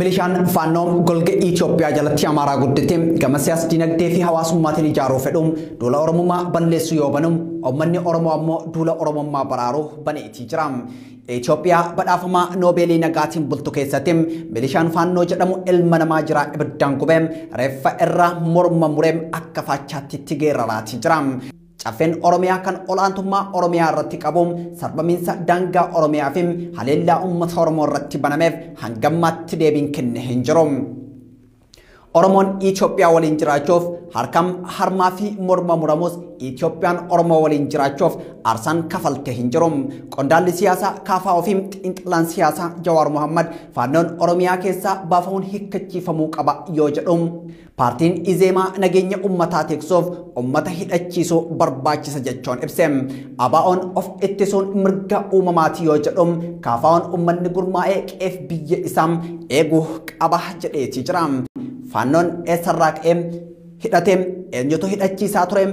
Milishaan faannoo golga Itoophiyaa jalatti Amaaraa guddite gama siyaas dinagdee fi hawaasummaatiin ijaaruu fedhuun duula Oromummaa balleessuu yoo banum uummanni Oromoo ammoo duula Oromummaa baraaruu baneetii jira. Itoophiyaa badhaafamaa Noobeelii nagaatiin bultu keessatti milishaan faannoo jedhamu ilma namaa jira ibiddaan gubee reeffa irraa morma muree akka faachaatti itti geeraraatii jira. Caffeen Oromiyaa kan olaantummaa Oromiyaa irratti qabuun sarbamiinsa daangaa Oromiyaa fi haleellaa uummata Oromoo irratti banameef hangammaatti deebiin kenne hin jiru. Oromoon Itoophiyaa waliin jiraachuuf harkam harmaa fi morma muramus Itoophiyaan Oromoo waliin jiraachuuf arsaan kafalte hin jiru. Qondaalli siyaasaa kaafaa ofii xiinxalaan siyaasaa Jawaar Mohammad faannoon Oromiyaa keessaa baafamuun hiikkachiifamuu qaba yoo jedhu paartiin Izeemaa nageenya uummataa tiksuuf uummata hidhachiisuu barbaachisa jechuun ibse. ABO'n of ittisuun mirga uumamaati yoo jedhu kaafaa'oon uummanni gurmaa'ee qeef biyya isaa eeguu qaba jedheetii jira. Faannoon eessarraa ka'ee hidhatee eenyutu hidhachiisaa ture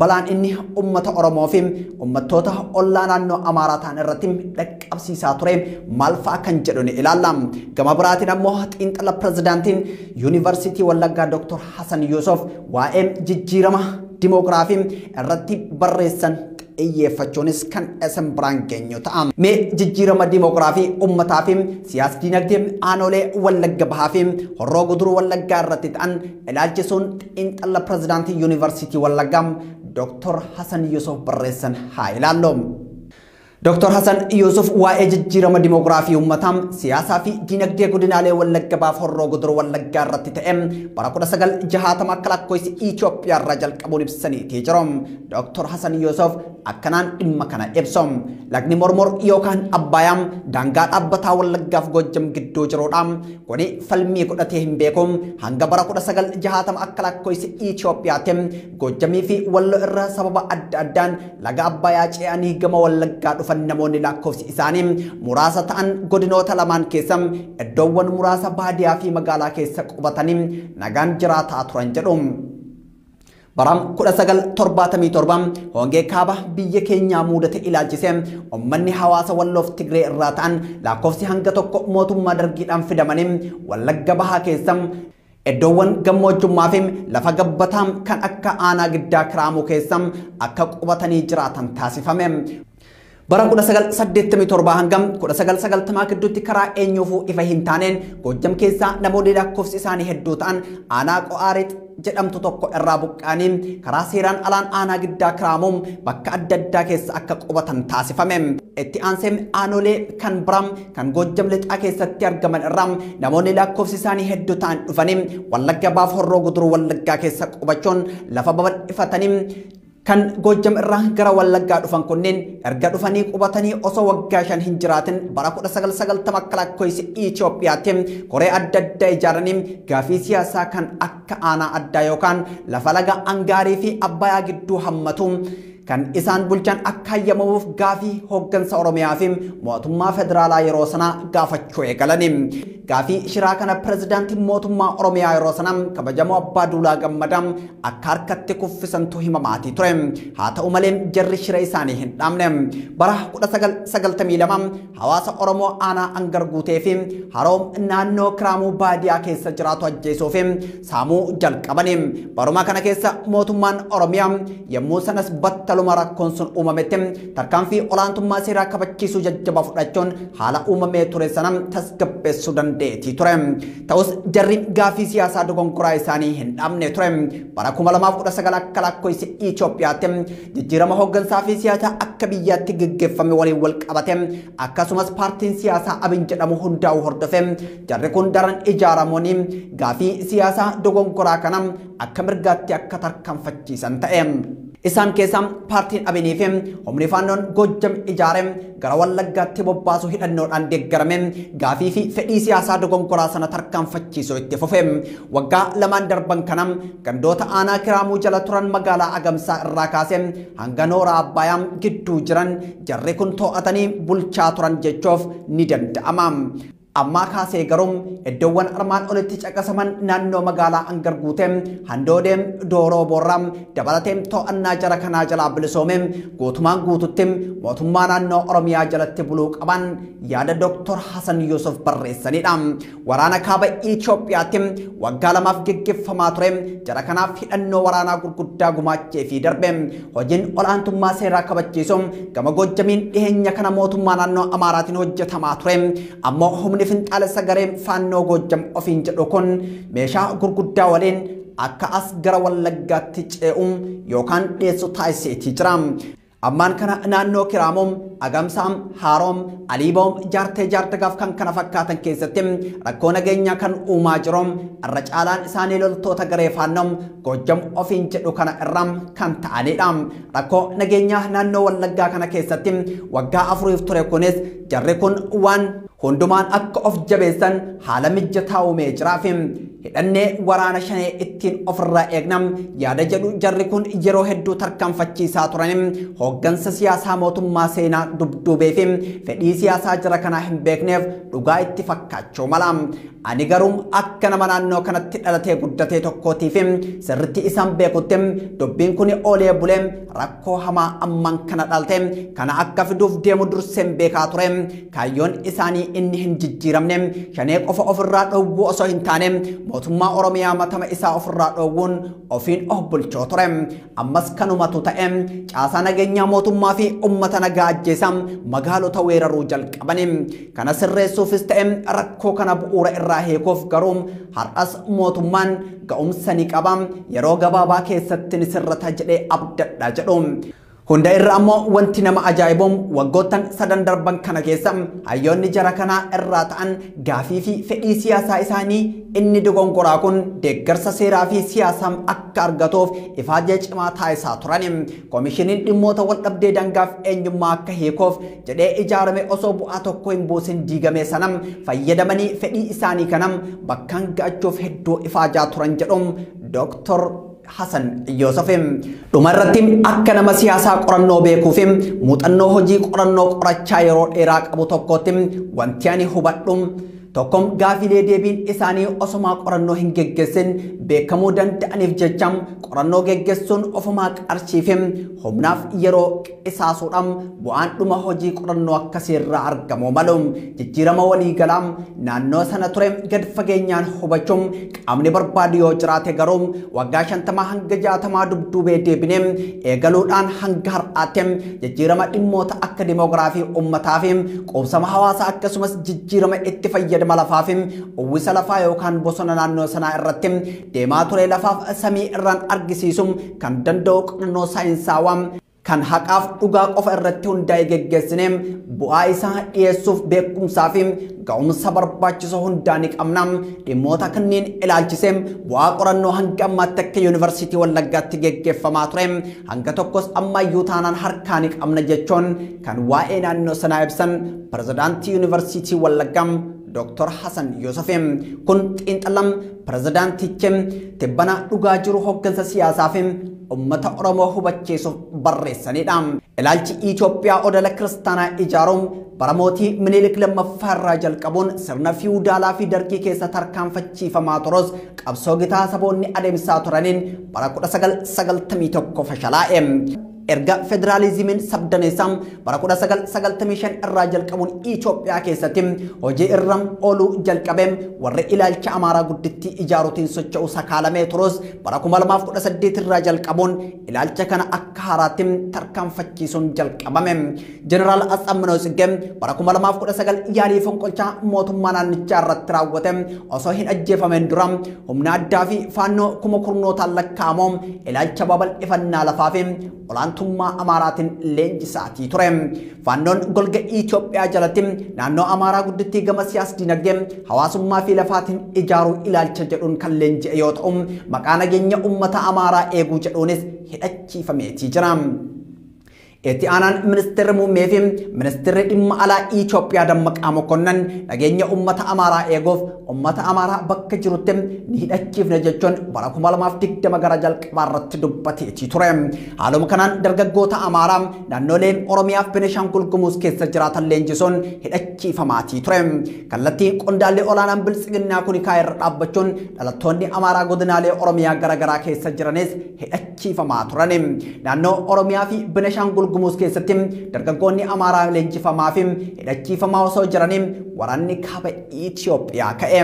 balaan inni uummata Oromoo fi uummattoota ollaa naannoo Amaaraa ta'an irratti dhaqqabsiisaa ture maal fa'a kan jedhu ni ilaalla. Gama biraatiin ammoo xiinxala pirezidaantiin Yuunivarsiitii Wallaggaa Dr. Hasan Yusuf waa'ee jijjiirama dimoogiraafii irratti barreessan xiyyeeffachuunis kan isin biraan geenyu ta'a. Mee jijjiirama dimoogiraafii uummataa fi siyaas dinagdee aanolee Wallagga Bahaa fi Horroo Guduruu Wallaggaa irratti ta'an ilaalchisuun xiinxala pirezidaantii Yuunivarsiitii Wallaggaa Dr. Hasan Yusuf barreessan haa ilaallu. Dr. Hasan Yusuf waa'ee jijjiirama dimoogiraafii uummataa siyaasaa fi dinagdee godinaalee Wallagga Bahaa fi Horroo Guduruu Wallaggaa irratti ta'e bara 1960 akka lakkoofsa Itoophiyaa irraa jalqabuun ibsaniitii jiru. Dr. Hasan Yusuf akkanaan dhimma kana ibsu. Lagni Mormor yookaan Abbaayaan daangaa dhaabbataa Wallaggaa fi Gojjam gidduu jirudha. Kuni falmii godhatee hin beeku. Hanga bara 1960 akka lakkoofsa Itoophiyaatti Gojjamii fi Walloo irra sababa adda addaan laga Abbaayaa ce'anii gama Wallaggaa dhufan namoonni lakkoofsi isaanii muraasa ta'an godinoota lamaan keessa iddoowwan muraasa baadiyyaa fi magaalaa keessa qubatanii nagaan jiraataa turan jedhu. Baram 1977 hongee kaaba biyya keenyaa mudate ilaalchisee uummanni hawaasa Walloof Tigree irraa ta'an lakkoofsi hanga tokko mootummaa dargiidhaan fidamanii Wallagga Bahaa keessa iddoowwan gammoojjummaa fi lafa gabbataa kan akka aanaa giddaa Kiraamuu keessa akka qubatanii jiraatan taasifame. Bara 1987 hangam 1990 gidduutti karaa eenyuufuu ifa hin taaneen Gojjam keessaa namoonni lakkoofsi isaanii hedduu ta'an aanaa Qo'aareet jedhamtu tokko irraa buqqaanii karaa seeraan alaan aanaa giddaa Kiraamuu bakka adda addaa keessa akka qubatan taasifame. Itti aansee aanolee kan biraa kan Gojjam lixaa keessatti argaman irraa namoonni lakkoofsi isaanii hedduu ta'an dhufanii Wallagga Bahaa fi Horroo Guduruu Wallaggaa keessa qubachuun lafa babal'ifatanii kan Gojjam irraa gara Wallaggaa dhufan kunneen erga dhufanii qubatanii osoo waggaa 5 hin jiraatin bara 1990 akka lakkoofsa Itoophiyaatti koree adda addaa ijaaranii gaafii siyaasaa kan akka aanaa addaa yookaan lafa laga Angaarii fi Abbayaa gidduu hammatu kan isaan bulchan akka hayyamamuuf gaafii hooggansa Oromiyaa fi mootummaa federaalaa yeroo sanaa gaafachuu eegalanii. Gaafii shiraa kana pirezidaantii mootummaa Oromiyaa yeroo sanaa kabajamoo Abbaa Duulaa Gammadaa akka harkatti kuffisantu himamaatii ture. Haa ta'u malee jarri shira isaanii hin dhaabne. Bara 1992 hawaasa Oromoo aanaa Angar guutee fi Haroom naannoo Kiraamuu baadiyyaa keessa jiraatu ajjeesuu fi saamuu jalqabanii. Baruma kana keessa mootummaan Oromiyaa yommuu sanas battaluma rakkoon sun uumametti tarkaanfii olaantummaa seeraa kabachiisuu jajjabaa fudhachuun haala uumamee ture sana tasgabbeessuu dandeetii ture. Ta'us jarri gaafii siyaasaa dogongoraa isaanii hin dhaabne ture. Bara 2019 akka lakkoofsa Itoophiyaatti jijjiirama hooggansaa fi siyaasaa akka biyyaatti gaggeeffame waliin wal qabate akkasumas paartiin siyaasaa Abin jedhamu hundaa'uu hordofe jarri kun daran ijaaramuun gaafii siyaasaa dogongoraa kana akka mirgaatti akka tarkaanfachiisan ta'e. Isaan keessaa paartiin Abinii fi humni faannoon Gojjam ijaarame gara Wallaggaatti bobbaasuu hidhannoodhaan deeggarame gaafii fi fedhii siyaasaa dogongoraa sana tarkaanfachiisuu itti fufe. Waggaa lamaan darban kana gandoota aanaa Kiraamuu jala turan magaalaa Agamsaa irraa kaasee hanga Nooraa Abbayaa gidduu jiran jarri kun to'atanii bulchaa turan jechuuf ni danda'ama. amma kaasee garum iddoowwan armaan olitti caqasaman naannoo magaalaa Angarguuteem Handoodeem Dooroo Borraam dabalateem to'annaa jara kanaa jalaa bilisoomeem guutumaan guututtim mootummaa naannoo Oromiyaa jalatti buluu qaban yaada Dr. Hasan Yusuf barreessanidha. Waraana kaaba Itoophiyaattim waggaa lamaaf geggeeffamaa tureem jara kanaaf hidhannoo waraanaa gurguddaa gumaachee fi darbeem hojiin olaantummaa seeraa kabachiisuun gama Goojjamiin dhiheenya kana mootummaa naannoo Amaaraatiin hojjetamaa tureem ammoo humni finxaalessa gareen faannoo Goojjam ofiin jedhu kun meeshaa gurguddaa waliin akka as gara Wallaggaatti ce'uun yookaan dhiyeessu taasiseetii jira. Ammaan kana naannoo Kiraamoom Agamsaam Haaroom Aliiboom jaartee jaardagaaf kan kana fakkaatan keessatti rakkoo nageenyaa kan uumaa jiroom irra caalaan isaanii loltoota garee faannoom Goojjam ofiin jedhu kana irraa kan ta'anidha. Rakkoo nageenyaa naannoo Wallaggaa kana keessatti waggaa 4 ture kunis jarri kun waan hundumaan akka of jabeessan haala mijataa uumee jiraaf hidhannee waraana shanee ittiin ofirraa eegnam yaada jedhu jarri kun yeroo hedduu tarkaanfachiisaa turan hooggansa siyaasaa mootummaa seenaa dubduubee fi fedhii siyaasaa jara kanaa hin beekneef dhugaa itti fakkaachuu mala. Ani garuu akka nama naannoo kanatti dhalatee guddatee tokkootiif sirriitti isaan beekutti dubbiin kun oolee bulee rakkoo hamaa amman kana dhalte kana akka fiduuf deemu durseen beekaa ture. Kaayyoon isaanii inni hin jijjiiramne shanee qofa ofirraa dhowwuu osoo hin taane mootummaa Oromiyaa matama isaa ofirraa dhowwuun ofiin of bulchoo ture. Ammas kanumatu ta'e caasaa nageenyaa mootummaa fi uummata nagaa ajjeesaa magaalota weeraruu jalqaban. Kana sirreessuufis ta'e rakkoo kana bu'uura irraa heekuuf garuu har'as mootummaan ga'umsa ni qaba yeroo gabaabaa keessatti sirrata jedhee abdadha jedhu. Hunda irra ammoo wanti nama ajaa'ibuun waggoottan 3 darban kana keessa hayyoonni jara kanaa irraa ta'an gaafii fi fedhii siyaasaa isaanii inni dogongoraa kun deeggarsa seeraa fi siyaasaa akka argatuuf ifaajee cimaa taasisaa turan. Koomishiniin dhimmoota waldhabdee dangaaf eenyummaa akka hiikuuf jedhee ijaarame osoo bu'aa tokko hin buusin diigame sanam fayyadamanii fedhii isaanii kanam bakkaan ga'achuuf hedduu ifaajaa turan jedhu Dr. Hasan Yusuf dhumarratti akka nama siyaasaa qorannoo beekuuf muuxannoo hojii qorannoo qorachaa yeroo dheeraa qabu tokkotti wanti ani hubadhu tokkom gaafilee deebiin isaanii osuma qorannoo hin geggeessin beekamuu danda'aniif jecham qorannoo geggeessuun ofumaa qarshiif humnaaf yeroo qisaasuudhaan bu'aan dhuma hojii qorannoo akkasiirraa argamu malu jijjiirama waliigalaa naannoo sana ture gad fageenyaan hubachuun qaamni barbaadu yoo jiraate garuu waggaa 50 hanga 60 dubduubee deebinee eegaluudhaan hanga har'aatti jijjiirama dhimmoota akka dimoogiraafii uummataa fi quubsama hawaasaa akkasumas jijjiirama itti fayyadama lafaafim uwwisa lafaa yookaan bosona naannoo sanaa irratti deemaa ture lafaaf samii irraan argisiisuun kan danda'u qorannoo saayinsaawaa kan haqaaf dhugaa qofa irratti hundaa'ee geggeessinee bu'aa isaa dhiyeessuuf beekumsaa fi ga'umsa barbaachisu hundaa ni qabna. Dhimmoota kanneen ilaalchisee bu'aa qorannoo hanga ammaatti akka yuunivarsiitii Wallaggaatti geggeeffamaa ture hanga tokkos ammayyuu taanaan harkaa ni qabna jechuun kan waa'ee naannoo sanaa ibsan pirezidaantii yuunivarsiitii Wallaggaa Dr. Hasan Yusuf kun xiinxalam pirezidaantichi tibbana dhugaa jiru hooggansa siyaasaa fi ummata Oromoo hubachiisuuf barreessanidha. Ilaalchi Itoophiyaa odala kiristaanaa ijaaruun bara mootii Minilik lammaffaa irraa jalqabuun sirna fiwudaalaa fi dargii keessa tarkaanfachiifamaa turus qabsoo gitaa saboonni adeemsaa turaniin bara 1991 fashalaa'e. Erga federaalizimiin sabdaneessam bara 1995 irraa jalqabuun Itoophiyaa keessatti hojii irra ooluu jalqabeem warri ilaalcha Amaaraa guddittii ijaaruutiin socho'u sakaalamee turus bara 2018 irraa jalqabuun ilaalcha kana akka haaraatti tarkaanfachiisuun jalqabame. Jeneraal Atsammanaw Tsiggee bara 2019 yaalii fonqolchaa mootummaa naannichaa irratti raawwate osoo hin ajjeefameen dura humna addaa fi faannoo kuma kurnootaan lakkaa'amoo ilaalcha babal'ifannaa lafaa fi olaantummaa Amaaraatiin leenjisaatii ture. Faannoon golga Itoophiyaa jalatti naannoo Amaaraa guddittii gama siyaas dinagdee hawaasummaa fi lafaatiin ijaaruu ilaalcha jedhuun kan leenji'e yoo ta'u maqaa nageenya uummata Amaaraa eeguu jedhuunis hidhachiifameetii jira. Itti aanaan ministeerri muummee fi ministeerri dhimma alaa Itoophiyaa Dammaqaa Mokonnon nageenya uummata Amaaraa eeguuf uummata Amaaraa bakka jirutti ni hidhachiifna jechuun bara 2020 gara jalqabaa irratti dubbateetii ture. Haaluma kanaan dargaggoota Amaaraa naannolee Oromiyaa fi Benishaangul Gumuz keessa jiraatan leenjisuun hidhachiifamaatii ture. Kallattii qondaallee olaanaan bilisiginnaa kun kaayirra dhaabbachuun dhalattoonni Amaaraa godinaalee Oromiyaa garaagaraa keessa jiranis hidhachiifamaa turan. Naannoo Oromiyaa fi Benishaangul Gumuz keessatti dargaggoonni Amaaraa leenjifamaa fi hidhachiifamaa osoo jiranii waraanni kaaba Itoophiyaa ka'e.